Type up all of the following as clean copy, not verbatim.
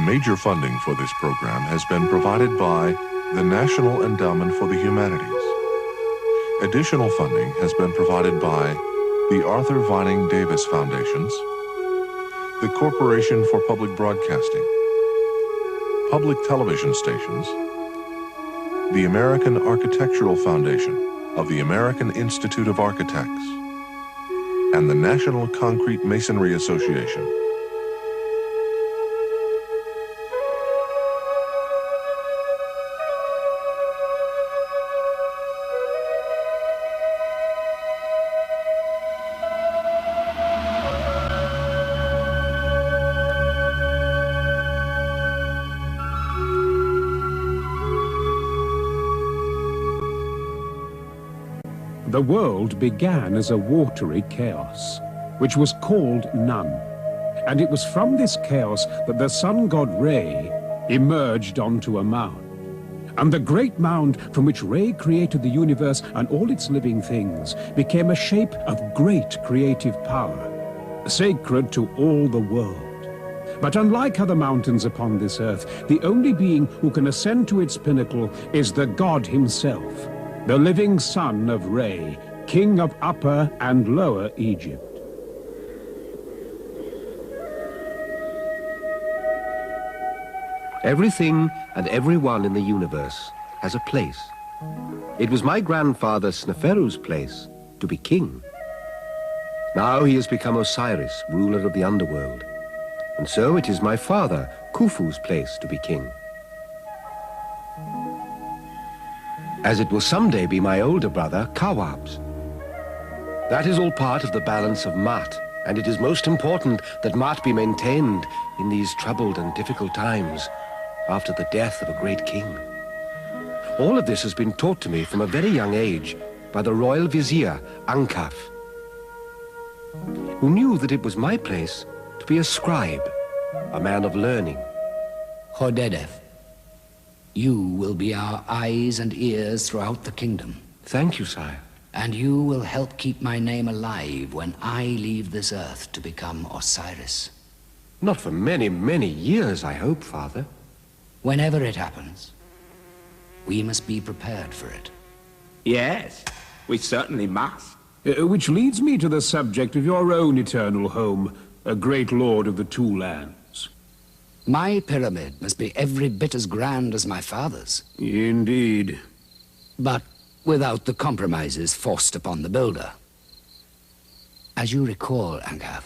Major funding for this program has been provided by the National Endowment for the Humanities. Additional funding has been provided by the Arthur Vining Davis Foundations, the Corporation for Public Broadcasting, public television stations, the American Architectural Foundation of the American Institute of Architects, and the National Concrete Masonry Association. The world began as a watery chaos, which was called None. And it was from this chaos that the sun god Re emerged onto a mound. And the great mound from which Re created the universe and all its living things became a shape of great creative power, sacred to all the world. But unlike other mountains upon this earth, the only being who can ascend to its pinnacle is the god himself, the living son of Re, king of Upper and Lower Egypt. Everything and everyone in the universe has a place. It was my grandfather Sneferu's place to be king. Now he has become Osiris, ruler of the underworld. And so it is my father, Khufu's place to be king. As it will someday be my older brother, Kawab's. That is all part of the balance of Maat, and it is most important that Maat be maintained in these troubled and difficult times after the death of a great king. All of this has been taught to me from a very young age by the royal vizier, Ankaf, who knew that it was my place to be a scribe, a man of learning. Hodedef. You will be our eyes and ears throughout the kingdom. Thank you, sire. And you will help keep my name alive when I leave this earth to become Osiris. Not for many, many years, I hope, father. Whenever it happens, we must be prepared for it. Yes, we certainly must. Which leads me to the subject of your own eternal home, a great lord of the two lands. My pyramid must be every bit as grand as my father's. Indeed. But without the compromises forced upon the builder. As you recall, Ankaf,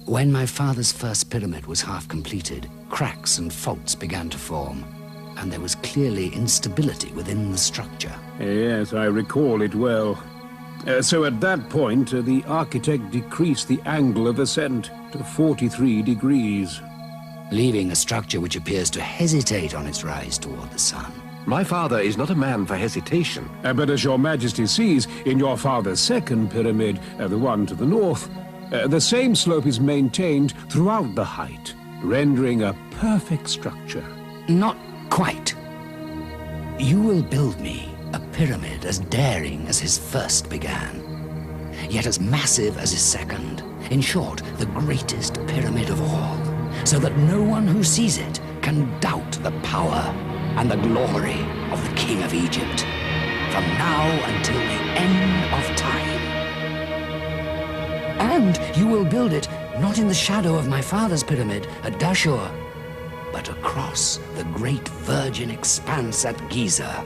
when my father's first pyramid was half completed, cracks and faults began to form, and there was clearly instability within the structure. Yes, I recall it well. So at that point, the architect decreased the angle of ascent to 43 degrees. Leaving a structure which appears to hesitate on its rise toward the sun. My father is not a man for hesitation. But as your majesty sees, in your father's second pyramid, the one to the north, the same slope is maintained throughout the height, rendering a perfect structure. Not quite. You will build me a pyramid as daring as his first began, yet as massive as his second. In short, the greatest pyramid of all, so that no one who sees it can doubt the power and the glory of the King of Egypt, from now until the end of time. And you will build it not in the shadow of my father's pyramid at Dashur, but across the great virgin expanse at Giza.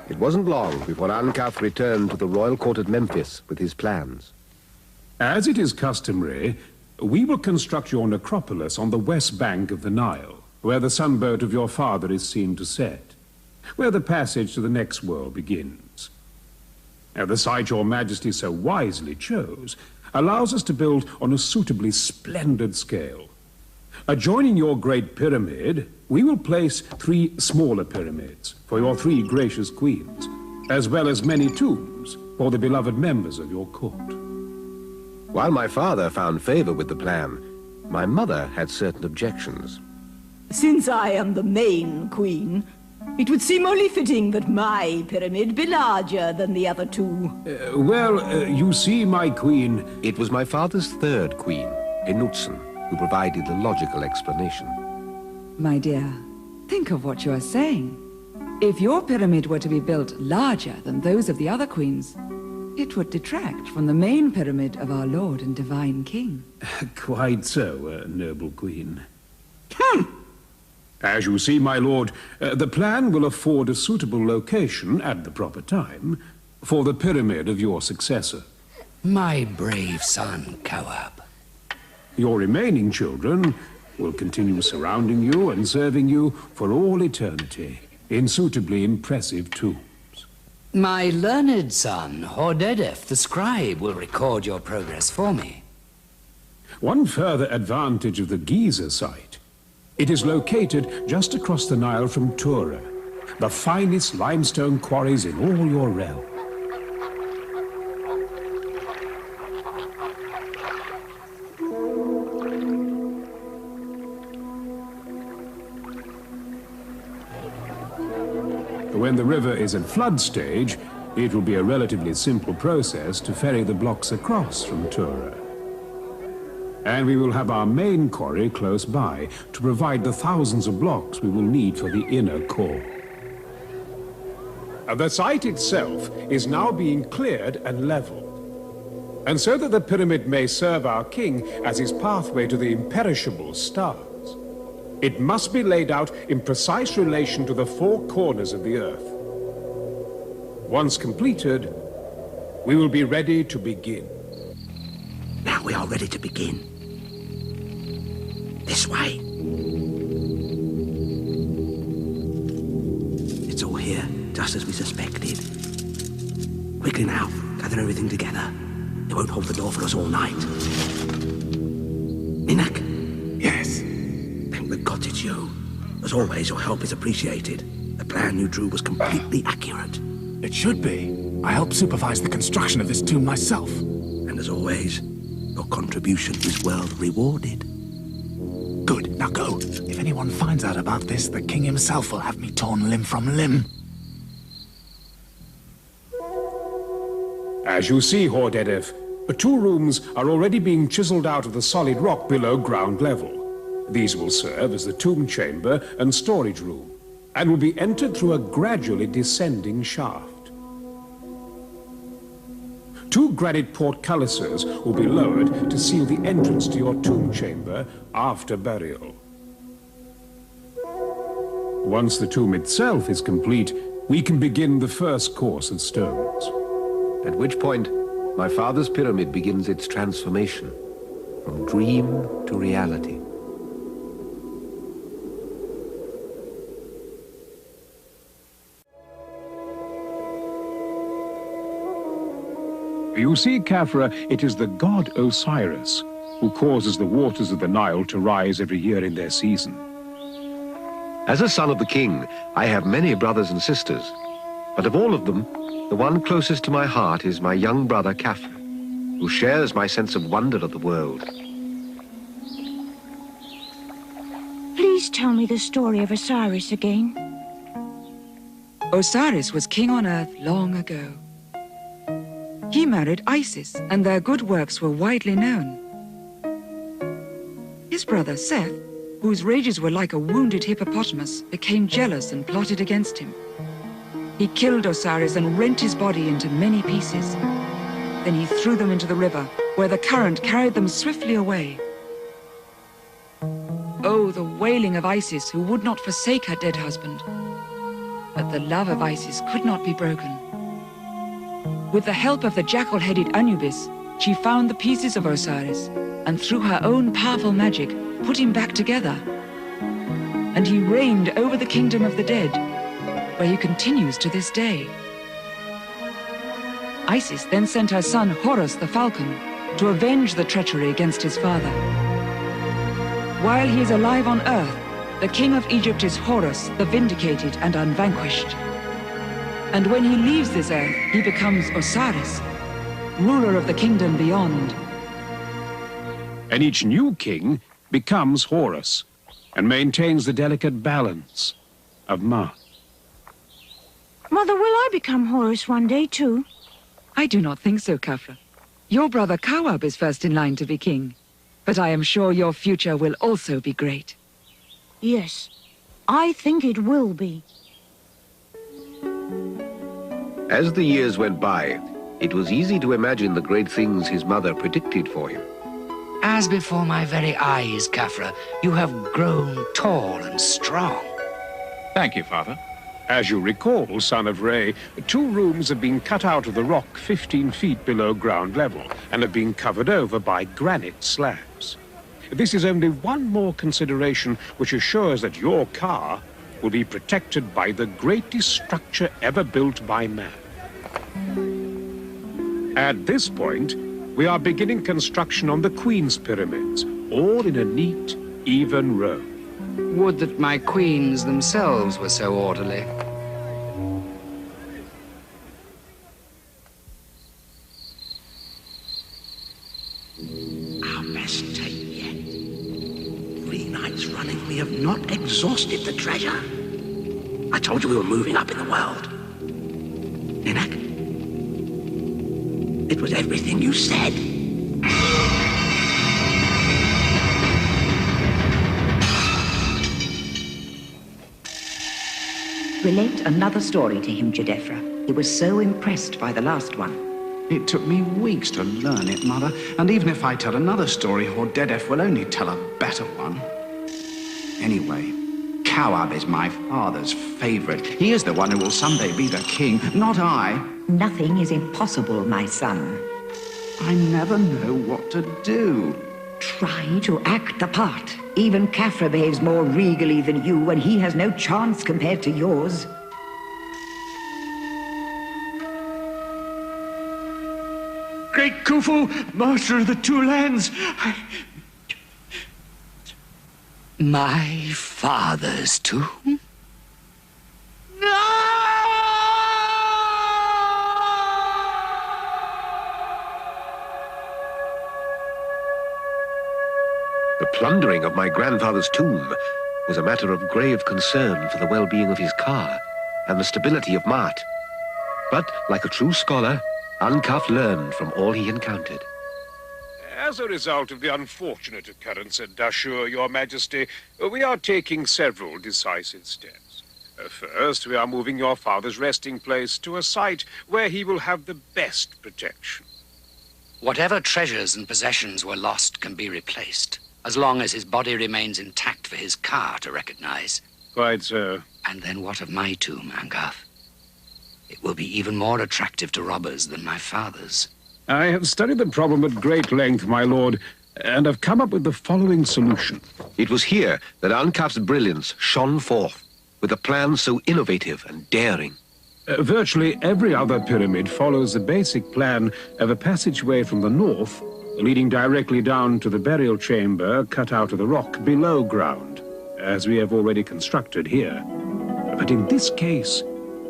It wasn't long before Ankaf returned to the royal court at Memphis with his plans. As it is customary, we will construct your necropolis on the west bank of the Nile, where the sunboat of your father is seen to set, where the passage to the next world begins. Now, the site your majesty so wisely chose allows us to build on a suitably splendid scale. Adjoining your great pyramid, we will place 3 smaller pyramids for your 3 gracious queens. as well as many tombs for the beloved members of your court. While my father found favor with the plan, my mother had certain objections. Since I am the main queen, it would seem only fitting that my pyramid be larger than the other two. You see, my queen... It was my father's third queen, Enutzen, who provided the logical explanation. My dear, think of what you are saying. If your pyramid were to be built larger than those of the other queens, it would detract from the main pyramid of our Lord and Divine King. Quite so, noble queen. As you see, my lord, the plan will afford a suitable location at the proper time for the pyramid of your successor. My brave son, Kawab. Your remaining children will continue surrounding you and serving you for all eternity in suitably impressive tombs. My learned son, Hordedef, the scribe, will record your progress for me. One further advantage of the Giza site: it is located just across the Nile from Tura, the finest limestone quarries in all your realm. When the river is at flood stage, it will be a relatively simple process to ferry the blocks across from Tura. And we will have our main quarry close by to provide the thousands of blocks we will need for the inner core. The site itself is now being cleared and leveled. And so that the pyramid may serve our king as his pathway to the imperishable stars, it must be laid out in precise relation to the four corners of the earth. Once completed, we will be ready to begin. Now we are ready to begin. This way. It's all here, just as we suspected. Quickly now, gather everything together. They won't hold the door for us all night. Minak? Yes. Thank the gods it's you. As always, your help is appreciated. The plan you drew was completely accurate. It should be. I helped supervise the construction of this tomb myself. And as always, your contribution is well rewarded. Good. Now go. If anyone finds out about this, the king himself will have me torn limb from limb. As you see, Hordedef, the two rooms are already being chiseled out of the solid rock below ground level. These will serve as the tomb chamber and storage room, and will be entered through a gradually descending shaft. Two granite portcullises will be lowered to seal the entrance to your tomb chamber after burial. Once the tomb itself is complete, we can begin the first course of stones. At which point, my father's pyramid begins its transformation from dream to reality. You see, Khafra, it is the god Osiris who causes the waters of the Nile to rise every year in their season. As a son of the king, I have many brothers and sisters, but of all of them, the one closest to my heart is my young brother Khafra, who shares my sense of wonder of the world. Please tell me the story of Osiris again. Osiris was king on Earth long ago. He married Isis, and their good works were widely known. His brother Seth, whose rages were like a wounded hippopotamus, became jealous and plotted against him. He killed Osiris and rent his body into many pieces. Then he threw them into the river, where the current carried them swiftly away. Oh, the wailing of Isis, who would not forsake her dead husband. But the love of Isis could not be broken. With the help of the jackal-headed Anubis, she found the pieces of Osiris, and through her own powerful magic, put him back together. And he reigned over the kingdom of the dead, where he continues to this day. Isis then sent her son Horus the falcon to avenge the treachery against his father. While he is alive on Earth, the king of Egypt is Horus, the vindicated and unvanquished. And when he leaves this earth, he becomes Osiris, ruler of the kingdom beyond. And each new king becomes Horus and maintains the delicate balance of Ma'at. Mother, will I become Horus one day too? I do not think so, Khafra. Your brother Kawab is first in line to be king. But I am sure your future will also be great. Yes, I think it will be. As the years went by, it was easy to imagine the great things his mother predicted for him. As before my very eyes, Khafra, you have grown tall and strong. Thank you, Father. As you recall, son of Re, 2 rooms have been cut out of the rock 15 feet below ground level and have been covered over by granite slabs. This is only one more consideration which assures that your car will be protected by the greatest structure ever built by man. At this point, we are beginning construction on the Queen's pyramids, all in a neat, even row. Would that my queens themselves were so orderly. Our best take yet. 3 nights running, we have not exhausted the treasure. I told you we were moving up in the world. Ninak? It was everything you said. Relate another story to him, Jedefra. He was so impressed by the last one. It took me weeks to learn it, Mother. And even if I tell another story, Hordedef will only tell a better one. Anyway, Kawab is my father's favorite. He is the one who will someday be the king, not I. Nothing is impossible, my son. I never know what to do. Try to act the part. Even Khafra behaves more regally than you, and he has no chance compared to yours. Great Khufu, master of the 2 lands, My father's tomb? The plundering of my grandfather's tomb was a matter of grave concern for the well-being of his car and the stability of Ma'at. But, like a true scholar, Ankaf learned from all he encountered. As a result of the unfortunate occurrence at Dashur, Your Majesty, we are taking several decisive steps. First, we are moving your father's resting place to a site where he will have the best protection. Whatever treasures and possessions were lost can be replaced, as long as his body remains intact for his car to recognize. Quite so. And then what of my tomb, Ankaf? It will be even more attractive to robbers than my father's. I have studied the problem at great length, my lord, and have come up with the following solution. It was here that Ankaf's brilliance shone forth, with a plan so innovative and daring. Virtually every other pyramid follows the basic plan of a passageway from the north, leading directly down to the burial chamber cut out of the rock below ground, as we have already constructed here. But in this case,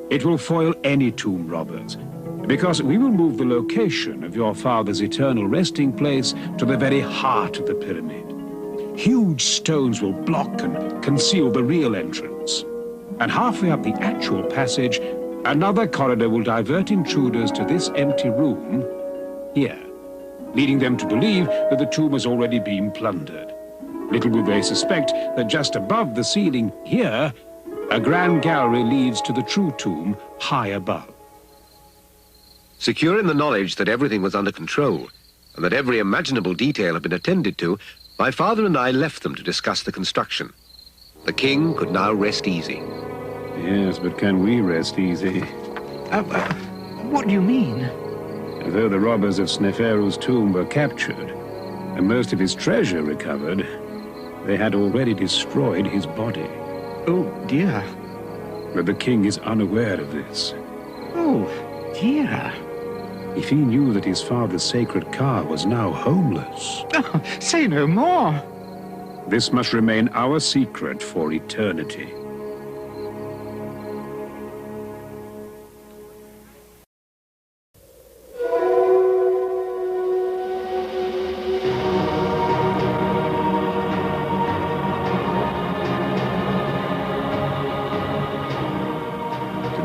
it will foil any tomb robbers, because we will move the location of your father's eternal resting place to the very heart of the pyramid. Huge stones will block and conceal the real entrance. And halfway up the actual passage, another corridor will divert intruders to this empty room here, leading them to believe that the tomb has already been plundered. Little will they suspect that just above the ceiling here, a grand gallery leads to the true tomb high above. Secure in the knowledge that everything was under control, and that every imaginable detail had been attended to, my father and I left them to discuss the construction. The king could now rest easy. Yes, but can we rest easy? What do you mean? Though the robbers of Sneferu's tomb were captured, and most of his treasure recovered, they had already destroyed his body. Oh, dear. But the king is unaware of this. Oh, dear. If he knew that his father's sacred car was now homeless... Oh, say no more. This must remain our secret for eternity.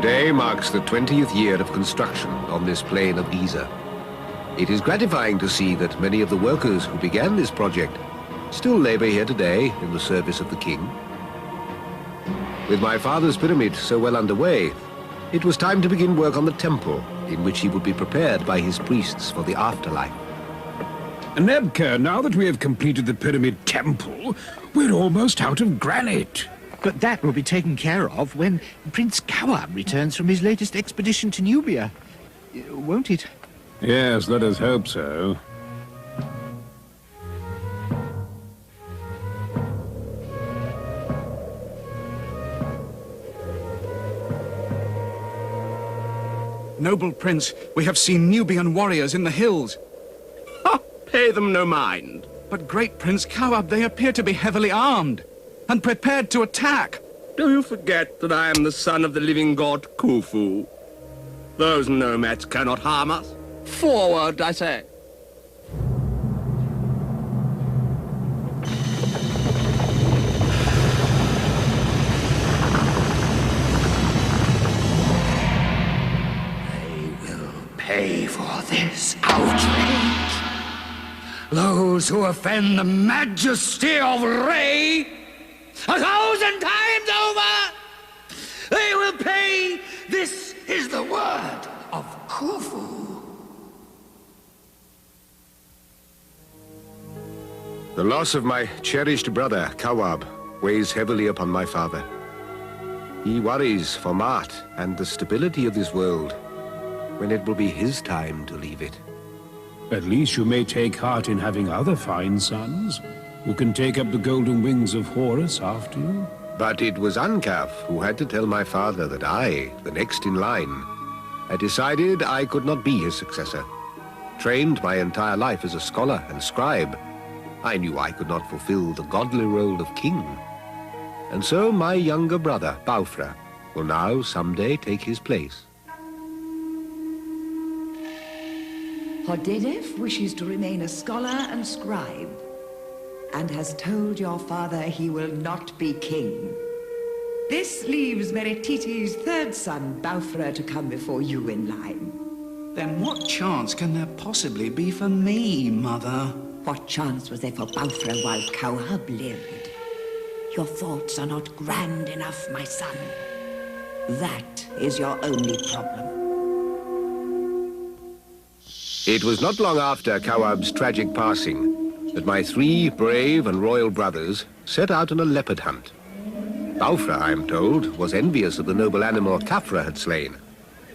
Today marks the 20th year of construction on this plain of Giza. It is gratifying to see that many of the workers who began this project still labor here today in the service of the king. With my father's pyramid so well underway, it was time to begin work on the temple, in which he would be prepared by his priests for the afterlife. Nebka, now that we have completed the pyramid temple, we're almost out of granite. But that will be taken care of when Prince Kawab returns from his latest expedition to Nubia. Won't it? Yes, let us hope so. Noble Prince, we have seen Nubian warriors in the hills. Ha! Pay them no mind. But Great Prince Kawab, they appear to be heavily armed and prepared to attack. Do you forget that I am the son of the living god Khufu? Those nomads cannot harm us. Forward, I say. Pay for this outrage. Those who offend the majesty of Re, 1,000 times over, they will pay. This is the word of Khufu. The loss of my cherished brother, Kawab, weighs heavily upon my father. He worries for Mart and the stability of this world, when it will be his time to leave it. At least you may take heart in having other fine sons, who can take up the golden wings of Horus after you. But it was Ankaf who had to tell my father that I, the next in line, had decided I could not be his successor. Trained my entire life as a scholar and scribe, I knew I could not fulfill the godly role of king. And so my younger brother, Baufra, will now someday take his place. Hordedef wishes to remain a scholar and scribe, and has told your father he will not be king. This leaves Meretiti's third son, Baufra, to come before you in line. Then what chance can there possibly be for me, Mother? What chance was there for Baufra while Kawab lived? Your thoughts are not grand enough, my son. That is your only problem. It was not long after Kawab's tragic passing that my 3 brave and royal brothers set out on a leopard hunt. Baufra, I am told, was envious of the noble animal Khafra had slain,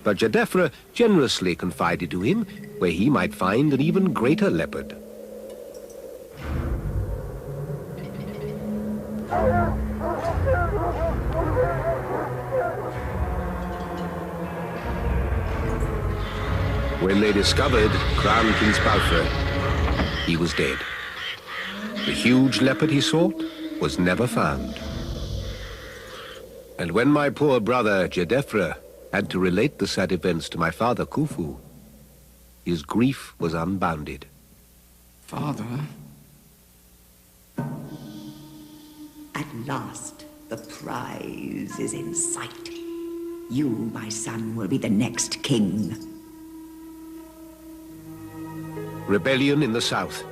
but Jedefra generously confided to him where he might find an even greater leopard. When they discovered Crown Prince Baufra, he was dead. The huge leopard he sought was never found. And when my poor brother Jedefra had to relate the sad events to my father Khufu, his grief was unbounded. Father? At last, the prize is in sight. You, my son, will be the next king. Rebellion in the south,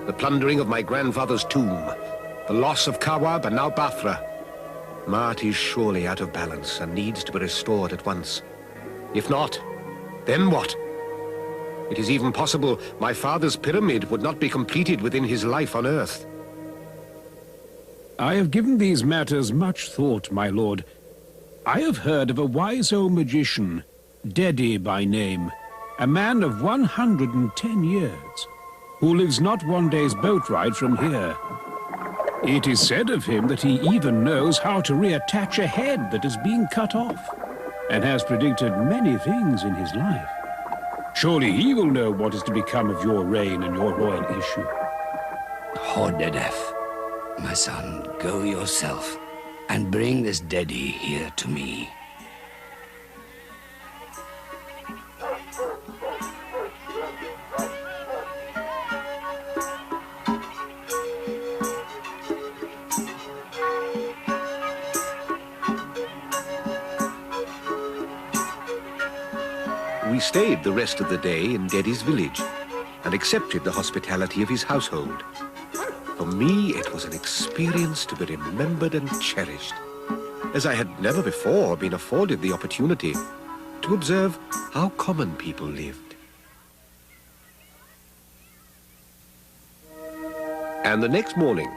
the plundering of my grandfather's tomb, the loss of Kawab and now Baufra. Mart is surely out of balance and needs to be restored at once. If not, then what? It is even possible my father's pyramid would not be completed within his life on Earth. I have given these matters much thought, my lord. I have heard of a wise old magician, Dedi by name, a man of 110 years, who lives not one day's boat ride from here. It is said of him that he even knows how to reattach a head that is being cut off, and has predicted many things in his life. Surely he will know what is to become of your reign and your royal issue. Hordedef, my son, go yourself, and bring this Dedi here to me. we stayed the rest of the day in Dedi's village and accepted the hospitality of his household. For me, it was an experience to be remembered and cherished, as I had never before been afforded the opportunity to observe how common people lived. And the next morning,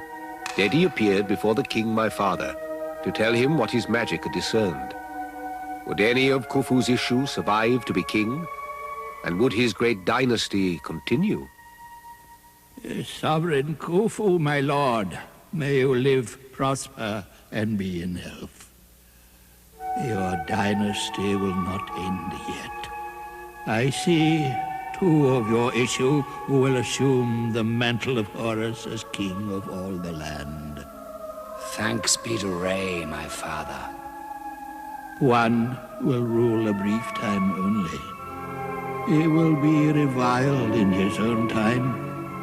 Dedi appeared before the king, my father, to tell him what his magic had discerned. Would any of Khufu's issue survive to be king? And would his great dynasty continue? Sovereign Khufu, my lord, may you live, prosper, and be in health. Your dynasty will not end yet. I see 2 of your issue who will assume the mantle of Horus as king of all the land. Thanks be to Re, my father. One will rule a brief time only. He will be reviled in his own time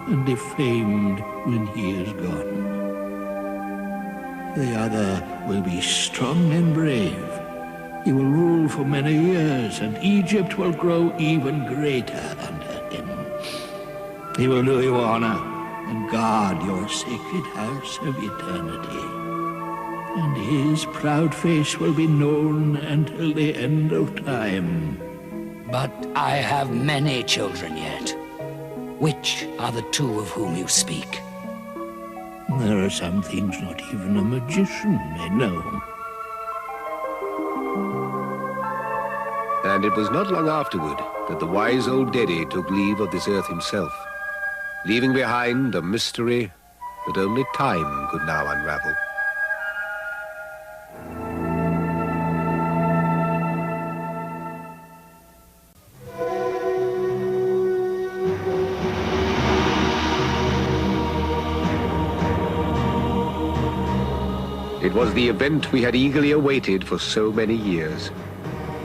and defamed when he is gone. The other will be strong and brave. He will rule for many years, and Egypt will grow even greater under him. He will do you honor and guard your sacred house of eternity. And his proud face will be known until the end of time. But I have many children yet. Which are the 2 of whom you speak? There are some things not even a magician may know. And it was not long afterward that the wise old Dedi took leave of this earth himself, leaving behind a mystery that only time could now unravel. It was the event we had eagerly awaited for so many years.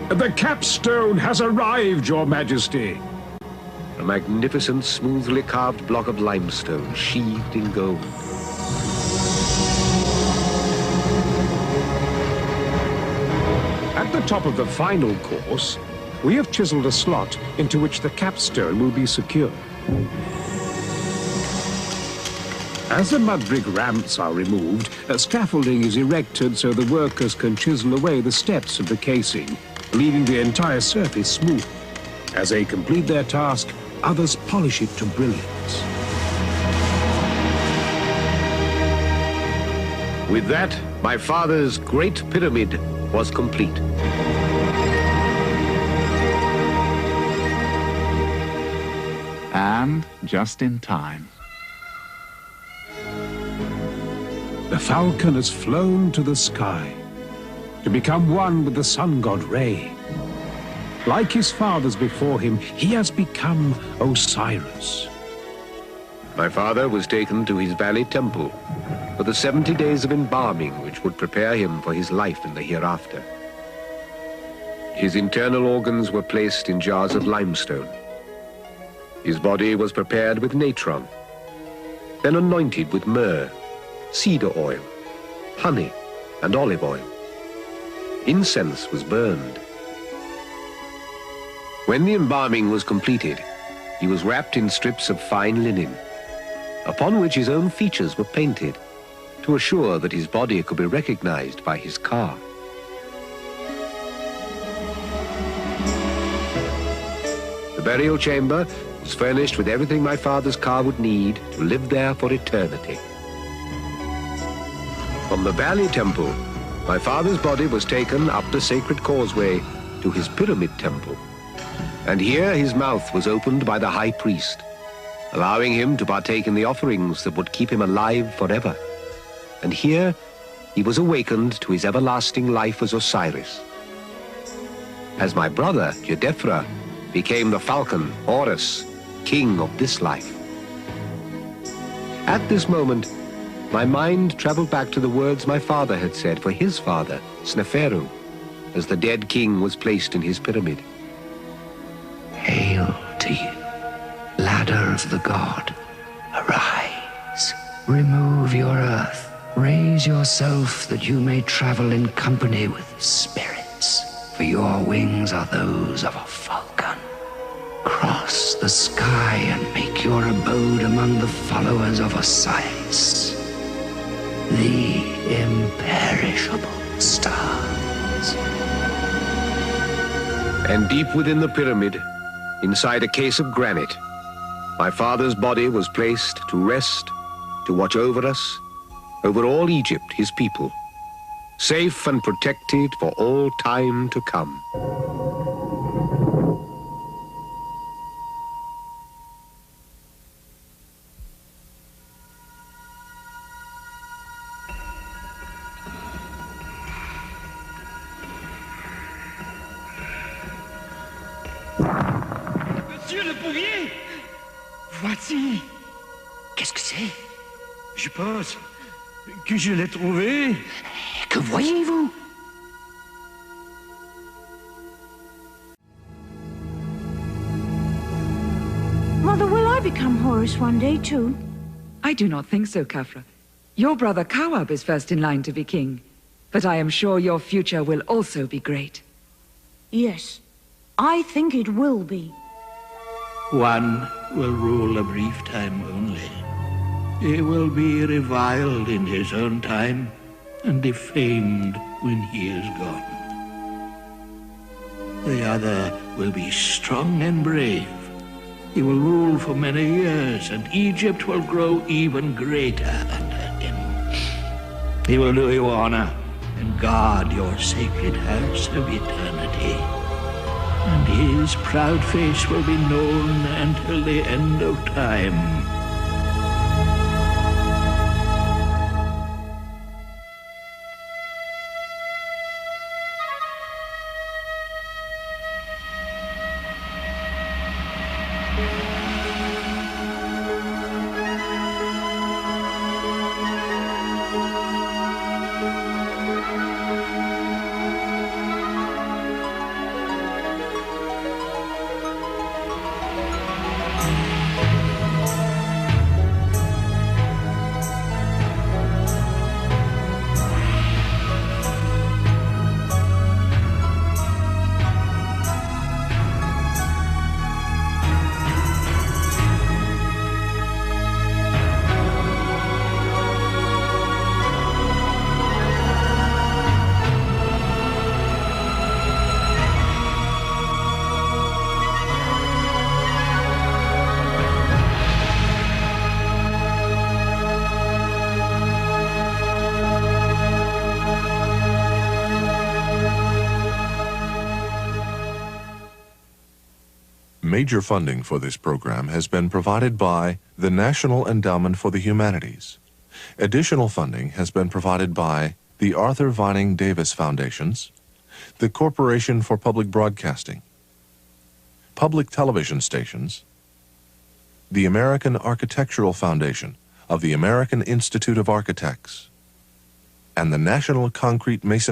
The capstone has arrived, Your Majesty. A magnificent, smoothly carved block of limestone, sheathed in gold. At the top of the final course, we have chiseled a slot into which the capstone will be secured. As the mud brick ramps are removed, a scaffolding is erected so the workers can chisel away the steps of the casing, leaving the entire surface smooth. As they complete their task, others polish it to brilliance. With that, my father's great pyramid was complete. And just in time. The falcon has flown to the sky to become one with the sun god Re. Like his fathers before him, he has become Osiris. My father was taken to his valley temple for the 70 days of embalming which would prepare him for his life in the hereafter. His internal organs were placed in jars of limestone. His body was prepared with natron, then anointed with myrrh, cedar oil, honey, and olive oil. Incense was burned. When the embalming was completed, he was wrapped in strips of fine linen, upon which his own features were painted to assure that his body could be recognized by his ka. The burial chamber was furnished with everything my father's ka would need to live there for eternity. From the valley temple, my father's body was taken up the sacred causeway to his pyramid temple. And here his mouth was opened by the high priest, allowing him to partake in the offerings that would keep him alive forever. And here he was awakened to his everlasting life as Osiris. As my brother, Jedefra, became the falcon, Horus, king of this life. At this moment, my mind traveled back to the words my father had said for his father, Sneferu, as the dead king was placed in his pyramid. Hail to you, ladder of the god. Arise, remove your earth, raise yourself that you may travel in company with spirits, for your wings are those of a falcon. Cross the sky and make your abode among the followers of Osiris, the imperishable stars. And deep within the pyramid, inside a case of granite, my father's body was placed to rest, to watch over us, over all Egypt, his people, safe and protected for all time to come. Monsieur le Pourrier! Voici! Qu'est-ce que c'est? Je pense que je l'ai trouvé. Que voyez-vous? Mother, will I become Horus one day too? I do not think so, Khafra. Your brother Kawab is first in line to be king. But I am sure your future will also be great. Yes, I think it will be. One will rule a brief time only. He will be reviled in his own time and defamed when he is gone. The other will be strong and brave. He will rule for many years, and Egypt will grow even greater under him. He will do you honor and guard your sacred house of eternity. And his proud face will be known until the end of time. Major funding for this program has been provided by the National Endowment for the Humanities. Additional funding has been provided by the Arthur Vining Davis Foundations, the Corporation for Public Broadcasting, public television stations, the American Architectural Foundation of the American Institute of Architects, and the National Concrete Mason